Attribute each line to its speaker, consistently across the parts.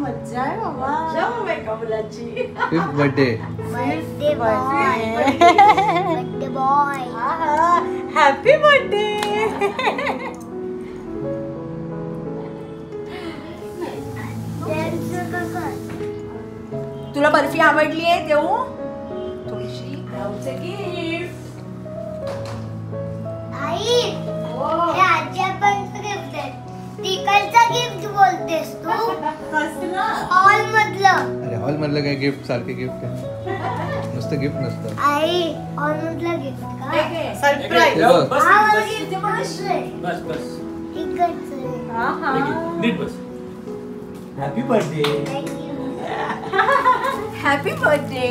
Speaker 1: मज्जा आहे बाबा.
Speaker 2: Fifth birthday.
Speaker 1: Birthday boy. Happy birthday. तुला बर्फी आवडली आहे देऊ थोडीशी. गिफ्ट आई. हे आजी पण गिफ्ट आहे. तिकडचा गिफ्ट बोलतेस तू? कसला? हॉल मधलं.
Speaker 2: अरे हॉल मधलं काय गिफ्ट सारखे गिफ्ट आहे. नुसतं गिफ्ट नसतं.
Speaker 1: आई हॉल मधलं गिफ्ट का? सरप्राईज. हा मला गिफ्ट बसले. बस बस. तिकडचं. हां नीट बस. Happy birthday. Happy birthday.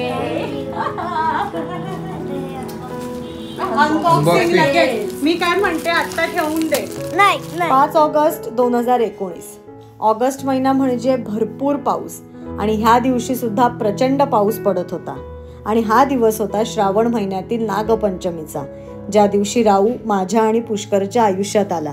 Speaker 1: Unboxing लगेच. मी काय म्हणते आता ठेवून दे. नाही. 5 ऑगस्ट 2019. ऑगस्ट महिना म्हणजे भरपूर पाऊस आणि ह्या दिवशी सुद्धा प्रचंड पाऊस पडत होता. आणि हा दिवस होता श्रावण महिन्यातील नागपंचमीचा, ज्या दिवशी राहू माझ्या आणि पुष्करच्या आयुष्यात आला.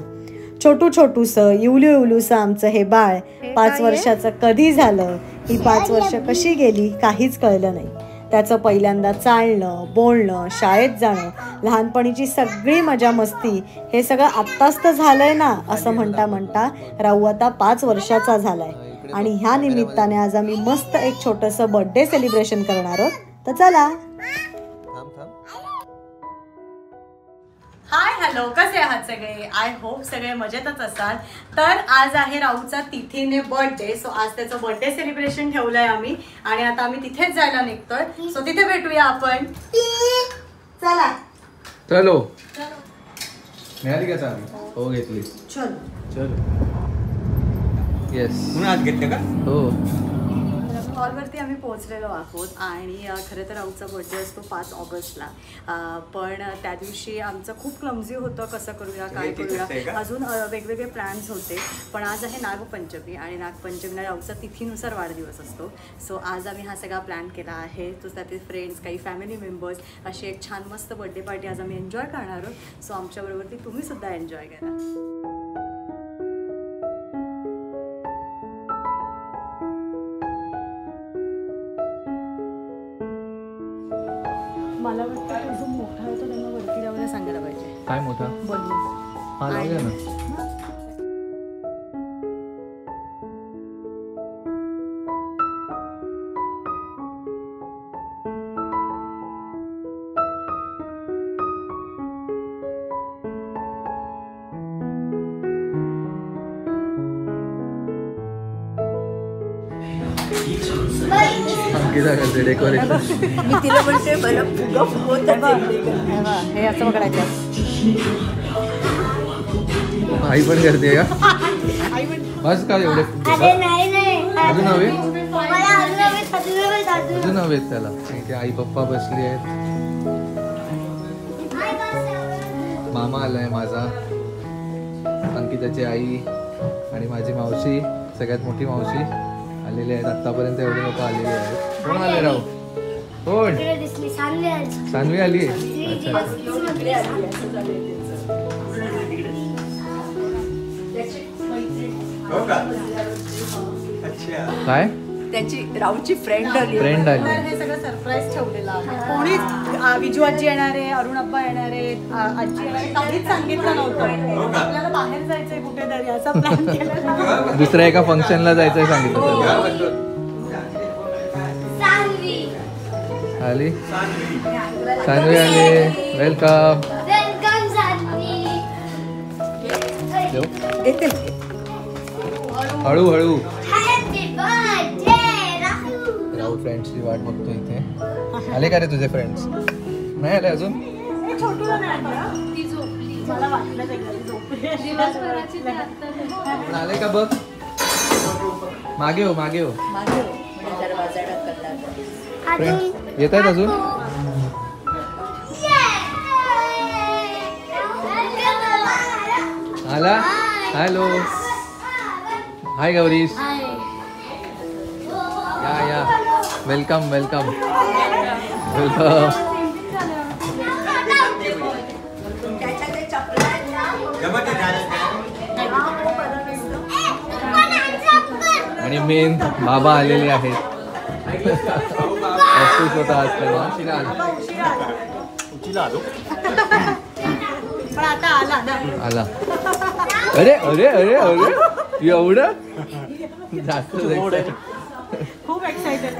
Speaker 1: छोटूसं इवलूसं आमचं हे बाळ 5 वर्षाचं कधी झालं, ही 5 वर्ष कशी गेली काहीच कळलं नाही. त्याचं पहिल्यांदा चालणं, बोलणं, शाळेत जाणं, लहानपणीची सगळी मजा मस्ती हे सगळं आत्ताच तर झालंय ना असं म्हणता म्हणता राहू आता 5 वर्षाचा झालाय. आणि ह्या निमित्ताने आज आम्ही मस्त एक छोटंसं बर्थडे सेलिब्रेशन करणार आहोत. तर चला. हाय हॅलो, कसे आहात सगळे? आय होप सगळे मजेतच असाल. तर आज आहे राहूचा तिथीने बर्थडे. सो आज त्याचं बर्थडे सेलिब्रेशन ठेवलंय आम्ही आणि आता आम्ही तिथेच जायला निघतोय. सो तिथे भेटूया आपण. चला
Speaker 2: चलो. मिळाली का चावी? हो घेतली. चलो. येस. म्हणून आज घेतलं का? हो.
Speaker 1: हॉलवरती आम्ही पोहोचलेलो आहोत आणि खरं तर राहूचा बर्थडे असतो 5 ऑगस्टला. पण त्या दिवशी आमचं खूप क्लमझी होतं, कसं करूया काय करूया, अजून वेगवेगळे प्लॅन्स होते. पण आज आहे नागपंचमी आणि नागपंचमीला राहूचा तिथीनुसार वाढदिवस असतो. सो आज आम्ही हा सगळा प्लॅन केला आहे. तो त्यातील फ्रेंड्स, काही फॅमिली मेंबर्स, अशी एक छान मस्त बर्थडे पार्टी आज आम्ही एन्जॉय करणार आहोत. सो आमच्याबरोबर तुम्ही सुद्धा एन्जॉय करा. मला वाटतं तो जो मोठा होता त्यांना वरती लावायला सांगायला पाहिजे.
Speaker 2: काय मोठा?
Speaker 1: बलून.
Speaker 2: हा लावूया ना. अंकिता करते डेकोरेशन.
Speaker 1: मी तिला म्हणते मला फुगा फुगवतात. हे असं बघायचं.
Speaker 2: आई पण करते का? बस का एवढे? अजून हवे? अजून हवेत त्याला. इथे आई पप्पा बसली आहेत. मामा आलाय माझा, अंकिताची आई आणि माझी मावशी, सगळ्यात मोठी मावशी आलेले आहेत. आतापर्यंत एवढे लोक आलेले आहेत. कोण आले राहू? कोण? सान्वी आली. अच्छा. काय?
Speaker 1: त्याची राहूची फ्रेंड आली. हे सगळं सरप्राईज ठेवलेलं आहे. कोणीच विजू आजी येणार आहे, अरुण अब्बा येणार आहे, आजी येणार आहे, काहीच सांगितलं नव्हतं. आपल्याला बाहेर जायचंय कुठेतरी असा प्लॅन केला.
Speaker 2: दुसऱ्या एका फंक्शनला जायचंय सांगितलं. आली सान्वी आली. वेलकम. हळूहळू. राहू फ्रेंड्सची वाट बघतो इथे. आले का रे तुझे फ्रेंड्स? नाही आले अजून? आले का बघ. मागे हो मागे हो. फ्रेंड्स येत आहेत अजून? आला. हॅलो. हाय गौरीश. या वेलकम वेलकम वेलकम. आणि मेन बाबा आलेले आहेत. ऑफिस होता आज तेव्हा. आला. अरे अरे अरे अरे एवढं जास्त
Speaker 1: खूप एक्साइटेड.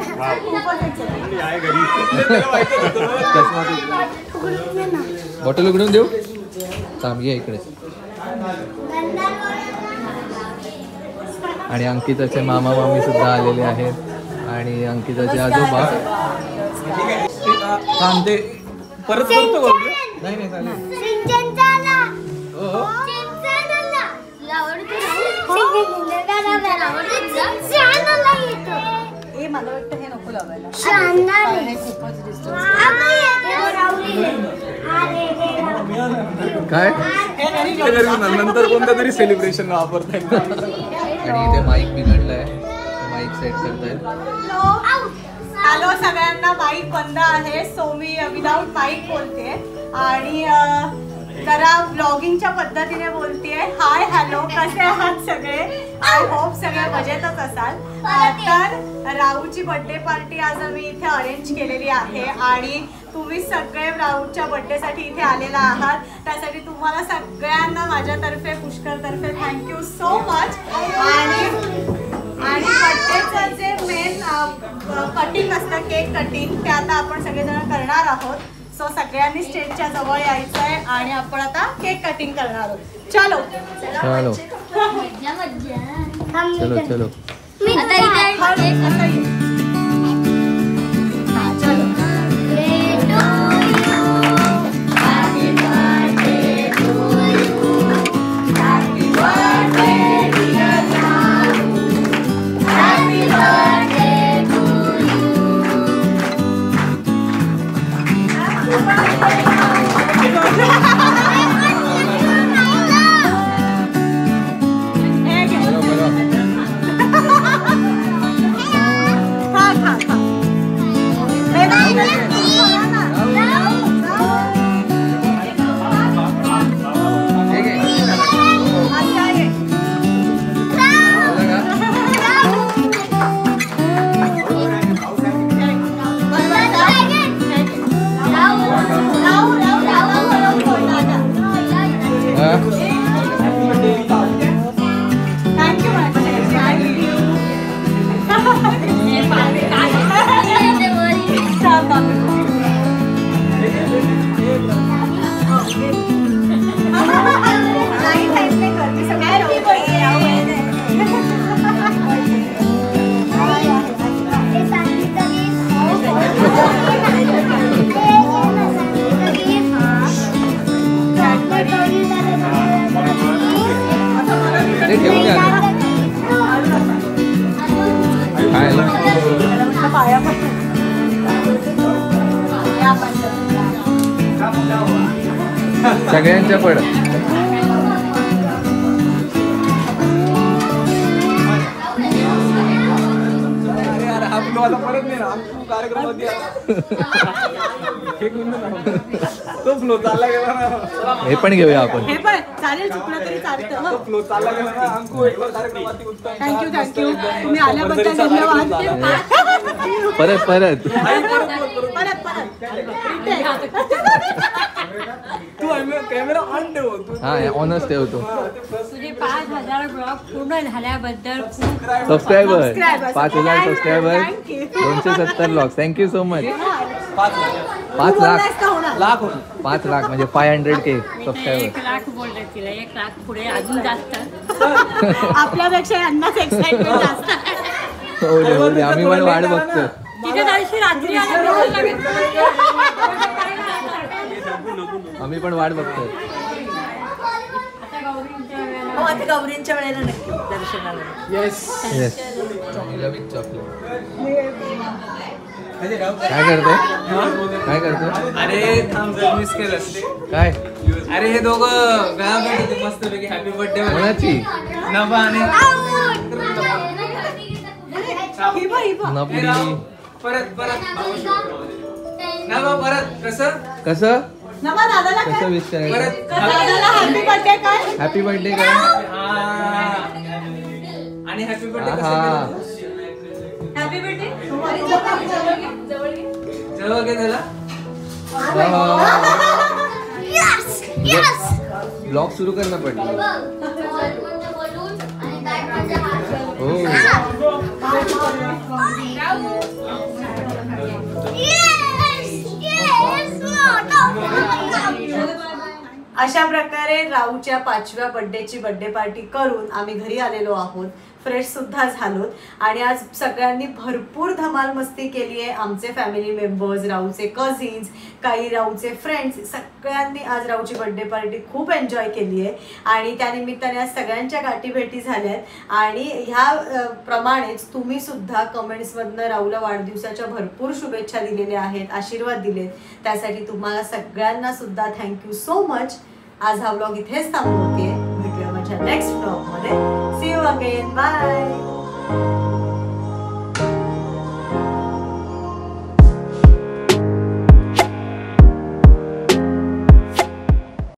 Speaker 2: बॉटल उघडून देऊ. थांब ये इकडे. आणि अंकिताचे मामा मामी सुद्धा आलेले आहेत आणि अंकिताचे आजोबा.
Speaker 3: थांबते परत करतो.
Speaker 2: नाही नाही चालेल.
Speaker 1: मला वाटतं हे नको लावायला.
Speaker 2: काय
Speaker 3: नंतर कोणतं तरी सेलिब्रेशन वापरतायत.
Speaker 2: आणि इथे माईक बिघडलाय. माईक सेट करतायत.
Speaker 1: हॅलो सगळ्यांना. माईक बंद आहे सो मी विदाउट माईक बोलते आणि जरा ब्लॉगिंगच्या पद्धतीने बोलतेय. हाय हॅलो कसे आहात सगळे. आय होप सगळे मजेतच असाल. तर राहूची बर्थडे पार्टी आज आम्ही इथे अरेंज केलेली आहे आणि तुम्ही सगळे राहूच्या बर्थडेसाठी इथे आलेला आहात. त्यासाठी तुम्हाला सगळ्यांना माझ्यातर्फे पुष्करतर्फे थँक्यू सो मच. आणि बर्थडेचं जे मेन कटिंग असतं केक कटिंग ते आता आपण सगळेजण करणार आहोत. सो सगळ्यांनी स्टेजच्या जवळ यायचं आहे आणि आपण आता केक कटिंग करणार आहोत. चलो
Speaker 2: चलो चलो चलो. सगळ्यांच्या पड
Speaker 3: परत नाही ना कार्यक्रमात तो फ्लो चालला गेला ना.
Speaker 2: हे पण घेऊया आपण.
Speaker 1: हे पण चालेल. चुकलं तरी चालतं.
Speaker 3: फ्लो चालला गेला ना. अंकू एक कार्यक्रमात
Speaker 1: थँक्यू तुम्ही आल्याबद्दल धन्यवाद.
Speaker 2: परत परत
Speaker 1: परत
Speaker 3: तू कॅमेरा ऑन ठेव.
Speaker 2: हा ऑनच ठेवतो.
Speaker 4: तुझे 5000 ब्लॉग पूर्ण झाल्याबद्दल
Speaker 2: subscriber 5000 subscriber 270 blog. Thank you so much. 5 lakh 5 lakh म्हणजे 500K सबस्क्रायबर.
Speaker 4: 1 लाख बोलले तिला. 1 लाख पुढे अजून जास्त.
Speaker 1: आपल्यापेक्षा यांनाच एक्साइटमेंट जास्त.
Speaker 2: हो दे आम्ही पण वाट बघतो.
Speaker 4: तिथे जायची रात्री
Speaker 2: आम्ही पण वाट बघतोय.
Speaker 1: गौरींच्या वेळेला नक्की दर्शनाला.
Speaker 2: Yes yes. काय करतोय काय करतोय.
Speaker 3: अरे थांब जर मिस केलंस
Speaker 2: काय.
Speaker 3: अरे हे दोघं गावाकडे होते मस्त पैकी हॅपी बर्थडे
Speaker 2: कोणाची.
Speaker 3: नभा आणि
Speaker 2: नबली.
Speaker 3: परत नभा परत कसं
Speaker 2: कसं
Speaker 1: नमा दादाला काय
Speaker 2: कसं विश करायचं.
Speaker 3: परत
Speaker 1: दादाला हॅपी बर्थडे काय.
Speaker 2: हॅपी बर्थडे करा.
Speaker 3: आणि हॅपी बर्थडे
Speaker 2: आहा.
Speaker 1: Happy birthday.
Speaker 3: जवळ घे त्याला.
Speaker 2: ब्लॉग सुरू कर ना पडली.
Speaker 1: अशा प्रकारे राऊच्या 5व्या बर्थडेची बर्थडे पार्टी करून आम्ही घरी आलेलो आहोत. फ्रेश सुद्धा झालो आणि आज सगळ्यांनी भरपूर धमाल मस्ती केली आहे. आमचे फॅमिली मेंबर्स, राऊचे कझिन्स, काही राऊचे फ्रेंड्स, सगळ्यांनी आज राऊची बर्थडे पार्टी खूप एन्जॉय केली आहे आणि त्यानिमित्ताने आज सगळ्यांच्या गाठीभेटी झाल्यात आणि ह्या प्रमाणेच तुम्ही सुद्धा कमेंट्समधनं राऊला वाढदिवसाच्या भरपूर शुभेच्छा दिलेल्या आहेत, आशीर्वाद दिलेत. त्यासाठी तुम्हाला सगळ्यांना सुद्धा थँक्यू सो मच. आज हा व्लॉग इथेच थांबवते. भेटूया माझ्या नेक्स्ट व्लॉग मध्ये. See you again. बाय.